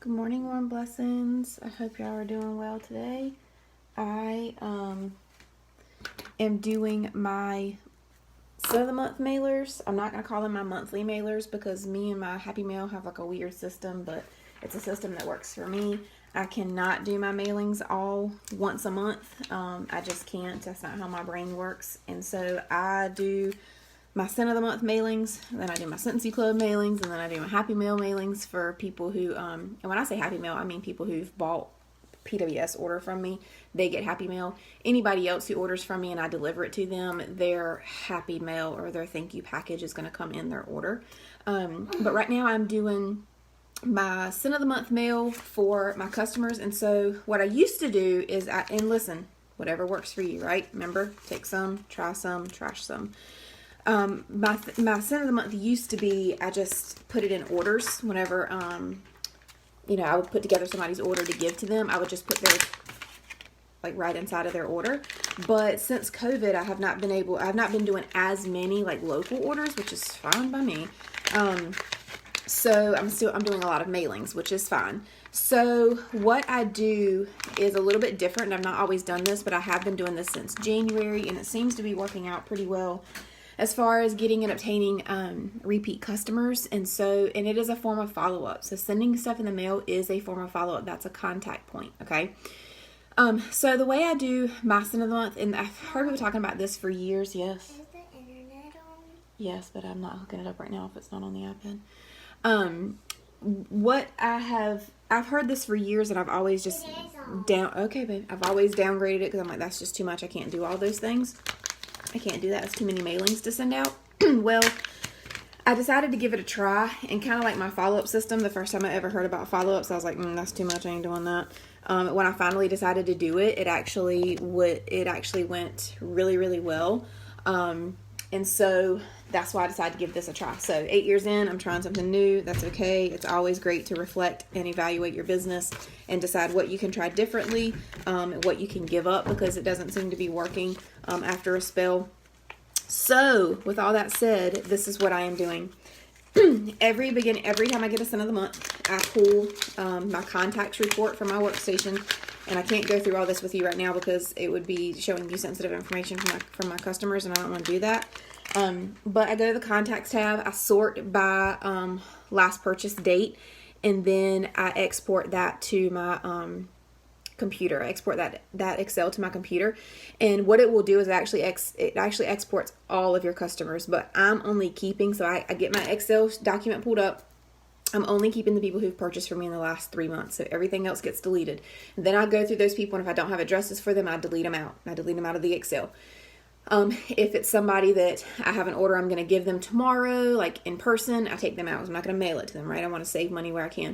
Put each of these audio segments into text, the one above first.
Good morning, warm blessings. I hope y'all are doing well today. I am doing my set of the month mailers. I'm not gonna call them my monthly mailers because me and my Happy Mail have like a weird system, but it's a system that works for me. I cannot do my mailings all once a month. I just can't. That's not how my brain works. And so I do my Scent of the Month mailings, and then I do my Scentsy Club mailings, and then I do my Happy Mail mailings for people who, and when I say Happy Mail, I mean people who've bought PWS order from me. They get Happy Mail. Anybody else who orders from me and I deliver it to them, their Happy Mail or their thank you package is going to come in their order. But right now I'm doing my Scent of the Month mail for my customers. And so what I used to do is, and listen, whatever works for you, right? Remember, take some, try some, trash some. My Scent of the Month used to be, I just put it in orders whenever, I would put together somebody's order to give to them. I would just put their, like, right inside of their order. But since COVID, I have not been doing as many, like, local orders, which is fine by me. So I'm doing a lot of mailings, which is fine. So what I do is a little bit different. I've not always done this, but I have been doing this since January, and it seems to be working out pretty well as far as getting and obtaining repeat customers. And it is a form of follow-up. So sending stuff in the mail is a form of follow-up. That's a contact point, okay? So the way I do my Scent of the Month, and I've heard people talking about this for years, yes. Is the internet on? Yes, but I'm not hooking it up right now if it's not on the iPad. I've heard this for years, and I've always just okay, babe. I've always downgraded it because I'm like, that's just too much. I can't do all those things. I can't do that. It's too many mailings to send out. Well, I decided to give it a try, and kind of like my follow-up system, the first time I ever heard about follow-ups, I was like, that's too much. I ain't doing that. When I finally decided to do it, it actually went really, really well. And so that's why I decided to give this a try. So 8 years in, I'm trying something new. That's okay. It's always great to reflect and evaluate your business and decide what you can try differently, what you can give up because it doesn't seem to be working after a spell. So with all that said, this is what I am doing. Every time I get a Scent of the Month, I pull my contacts report from my workstation. And I can't go through all this with you right now because it would be showing you sensitive information from my customers, and I don't want to do that. But I go to the contacts tab, I sort by last purchase date, and then I export that to my computer. I export that Excel to my computer, and what it will do is it actually exports all of your customers. But I'm only keeping, so I get my Excel document pulled up. I'm only keeping the people who've purchased from me in the last 3 months. So everything else gets deleted. And then I go through those people, and if I don't have addresses for them, I delete them out. I delete them out of the Excel. If it's somebody that I have an order I'm going to give them tomorrow, like in person, I take them out. I'm not going to mail it to them, right? I want to save money where I can.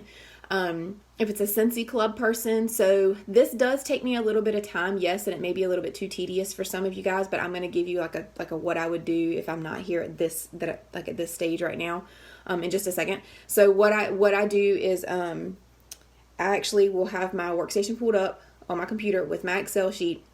If it's a Scentsy Club person, so this does take me a little bit of time, yes, and it may be a little bit too tedious for some of you guys, but I'm going to give you like a what I would do if I'm not here at this stage right now. In just a second. So what I do is I actually will have my workstation pulled up on my computer with my Excel sheet,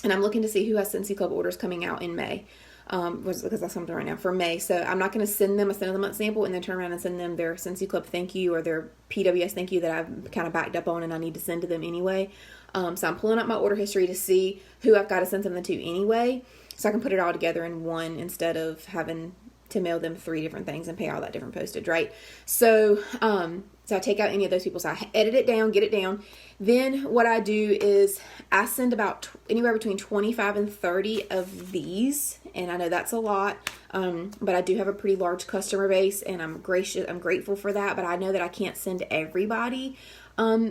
and I'm looking to see who has Scentsy Club orders coming out in May. Because that's something right now for May. So I'm not going to send them a Scent of the Month sample and then turn around and send them their Scentsy Club thank you or their PWS thank you that I've kind of backed up on and I need to send to them anyway. So I'm pulling up my order history to see who I've got to send something to anyway, so I can put it all together in one instead of having to mail them 3 different things and pay all that different postage, right? So I take out any of those people. So I edit it down, get it down. Then what I do is I send about anywhere between 25 and 30 of these. And I know that's a lot, but I do have a pretty large customer base, and I'm grateful for that. But I know that I can't send everybody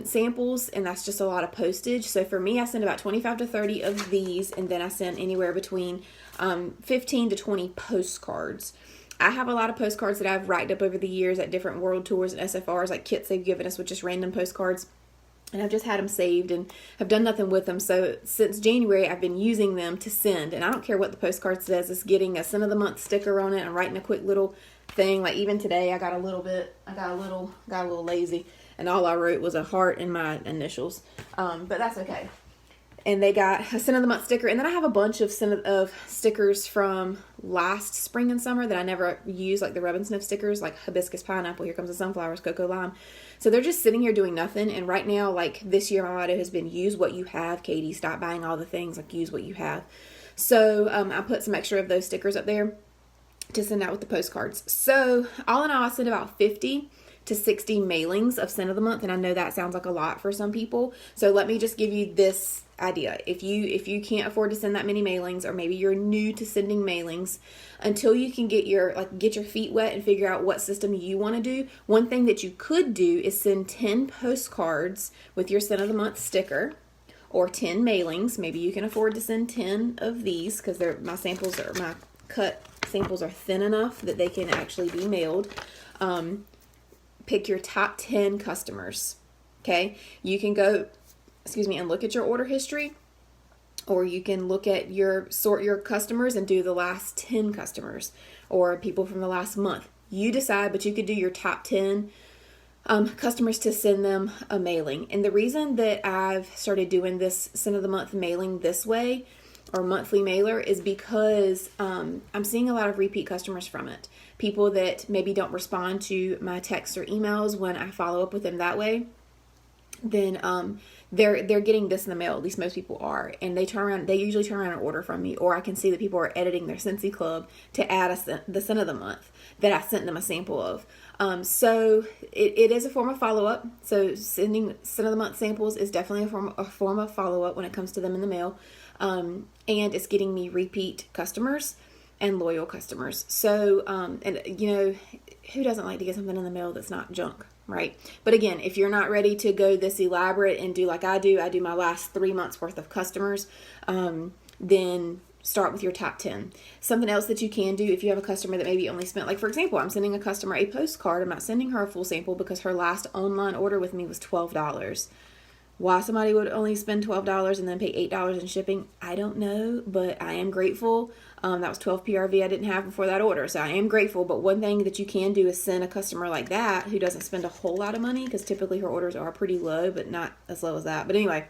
samples, and that's just a lot of postage. So for me, I send about 25 to 30 of these, and then I send anywhere between 15 to 20 postcards. I have a lot of postcards that I've racked up over the years at different world tours and SFRs, like kits they've given us with just random postcards. And I've just had them saved and have done nothing with them. So since January, I've been using them to send. And I don't care what the postcard says. It's getting a Scent of the Month sticker on it and writing a quick little thing. Like even today, I got a little lazy. And all I wrote was a heart and my initials. But that's okay. And they got a scent of the month sticker. And then I have a bunch of stickers from last spring and summer that I never use, like the Rub and Sniff stickers, like hibiscus pineapple, here comes the sunflowers, cocoa lime. So they're just sitting here doing nothing. And right now, like this year, my motto has been use what you have, Katie. Stop buying all the things, like use what you have. So I put some extra of those stickers up there to send out with the postcards. So all in all, I sent about 50 to 60 mailings of scent of the month. And I know that sounds like a lot for some people. So let me just give you this idea. If you can't afford to send that many mailings, or maybe you're new to sending mailings, until you can get your feet wet and figure out what system you want to do, one thing that you could do is send 10 postcards with your scent of the month sticker, or 10 mailings. Maybe you can afford to send 10 of these, because my cut samples are thin enough that they can actually be mailed. Pick your top 10 customers. Okay, you can go and look at your order history, or you can look at sort your customers and do the last 10 customers, or people from the last month. You decide, but you could do your top 10 customers to send them a mailing. And the reason that I've started doing this scent of the month mailing this way, or monthly mailer, is because I'm seeing a lot of repeat customers from it. People that maybe don't respond to my texts or emails when I follow up with them that way, then they're getting this in the mail. At least most people are, and they usually turn around and order from me, or I can see that people are editing their Scentsy Club to add the scent of the month that I sent them a sample of. So it is a form of follow-up. So sending scent of the month samples is definitely a form of follow-up when it comes to them in the mail. And it's getting me repeat customers and loyal customers. So, and you know, who doesn't like to get something in the mail that's not junk, right? But again, if you're not ready to go this elaborate and do like I do my last 3 months worth of customers, then start with your top 10. Something else that you can do if you have a customer that maybe only spent, like for example, I'm sending a customer a postcard. I'm not sending her a full sample because her last online order with me was $12. Why somebody would only spend $12 and then pay $8 in shipping, I don't know, but I am grateful. That was 12 PRV I didn't have before that order, so I am grateful. But one thing that you can do is send a customer like that who doesn't spend a whole lot of money, because typically her orders are pretty low, but not as low as that. But anyway,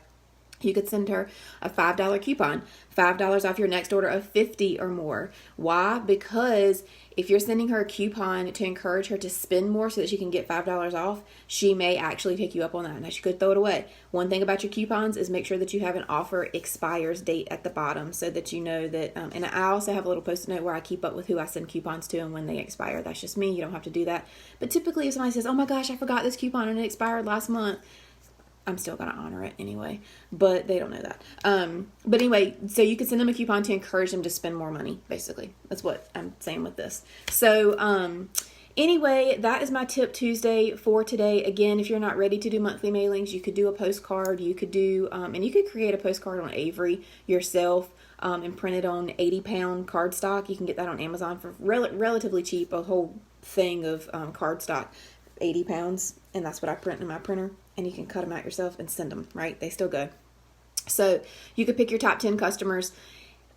you could send her a $5 coupon, $5 off your next order of 50 or more. Why? Because if you're sending her a coupon to encourage her to spend more so that she can get $5 off, she may actually take you up on that. Now, she could throw it away. One thing about your coupons is make sure that you have an offer expires date at the bottom so that you know that, and I also have a little post-it note where I keep up with who I send coupons to and when they expire. That's just me. You don't have to do that. But typically if somebody says, oh my gosh, I forgot this coupon and it expired last month, I'm still going to honor it anyway, but they don't know that. But anyway, so you can send them a coupon to encourage them to spend more money, basically. That's what I'm saying with this. So, anyway, that is my Tip Tuesday for today. Again, if you're not ready to do monthly mailings, you could do a postcard. You could do, and you could create a postcard on Avery yourself, and print it on 80-pound cardstock. You can get that on Amazon for relatively cheap, a whole thing of cardstock, 80 pounds, and that's what I print in my printer. And you can cut them out yourself and send them, right? They still go. So you could pick your top 10 customers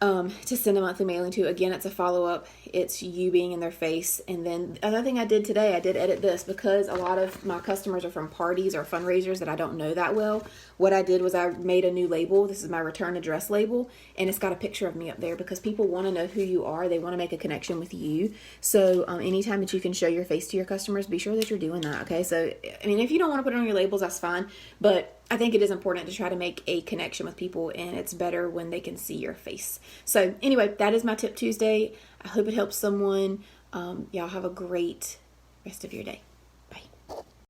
to send a monthly mailing to. Again, it's a follow-up. It's you being in their face. And then another thing I did today, I did edit this because a lot of my customers are from parties or fundraisers that I don't know that well. What I did was I made a new label. This is my return address label, and it's got a picture of me up there because people want to know who you are. They want to make a connection with you. So anytime that you can show your face to your customers, be sure that you're doing that, okay? So, I mean, if you don't want to put it on your labels, that's fine. But I think it is important to try to make a connection with people, and it's better when they can see your face. So anyway, that is my Tip Tuesday. I hope it helps someone. Y'all have a great rest of your day.